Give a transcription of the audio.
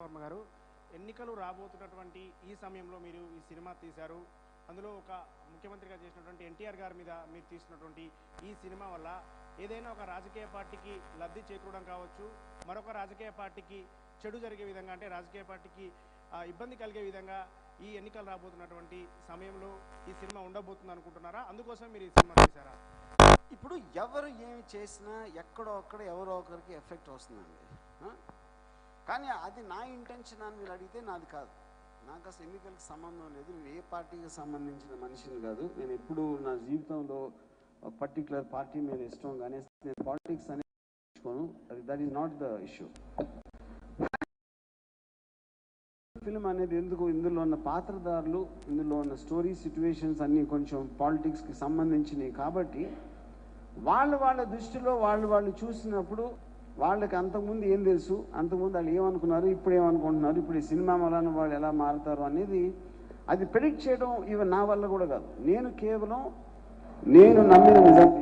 వర్మ గారు, ఎన్నికలు రాబోతున్నటువంటి ఈ సమయంలో మీరు ఈ సినిమా తీశారు. అందులో ఒక ముఖ్యమంత్రిగా చేసినటువంటి ఎన్టీఆర్ గారి మీద మీరు తీసినటువంటి ఈ సినిమా వల్ల ఏదైనా ఒక రాజకీయ పార్టీకి లబ్ధి చేకూరడం కావచ్చు, మరొక రాజకీయ పార్టీకి చెడు జరిగే విధంగా, అంటే రాజకీయ పార్టీకి ఇబ్బంది కలిగే విధంగా ఈ ఎన్నికలు రాబోతున్నటువంటి సమయంలో ఈ సినిమా ఉండబోతుంది అనుకుంటున్నారా? అందుకోసం మీరు ఈ సినిమా తీశారా? ఇప్పుడు ఎవరు ఏమి చేసినా ఎక్కడో అక్కడ ఎవరో ఒకరికి ఎఫెక్ట్ వస్తుందండి. కానీ అది నా ఇంటెన్షన్ అని మీరు అడిగితే నాది కాదు. నాకు అసలు ఎన్నికలకు సంబంధం లేదు. నేను ఏ పార్టీకి సంబంధించిన మనిషిని కాదు. నేను ఎప్పుడు నా జీవితంలో పర్టికులర్ పార్టీ మీద ఇష్టం కానీ నేను పాలిటిక్స్ అనేది నేర్చుకోను. అది that is not the issue. Film అనేది ఎందుకు, ఇందులో ఉన్న పాత్రధారులు, ఇందులో ఉన్న స్టోరీ సిచ్యువేషన్స్ అన్నీ కొంచెం పాలిటిక్స్కి సంబంధించినవి కాబట్టి వాళ్ళ దృష్టిలో వాళ్ళు చూసినప్పుడు వాళ్ళకి అంతకుముందు ఏం తెలుసు, అంతకుముందు వాళ్ళు ఏమనుకున్నారు, ఇప్పుడు ఏమనుకుంటున్నారు, ఇప్పుడు ఈ సినిమా వలన వాళ్ళు ఎలా మారుతారు అనేది అది ప్రెడిక్ట్ చేయడం ఇవి నా వల్ల కూడా కాదు. నేను కేవలం నేను నమ్మిన నిజం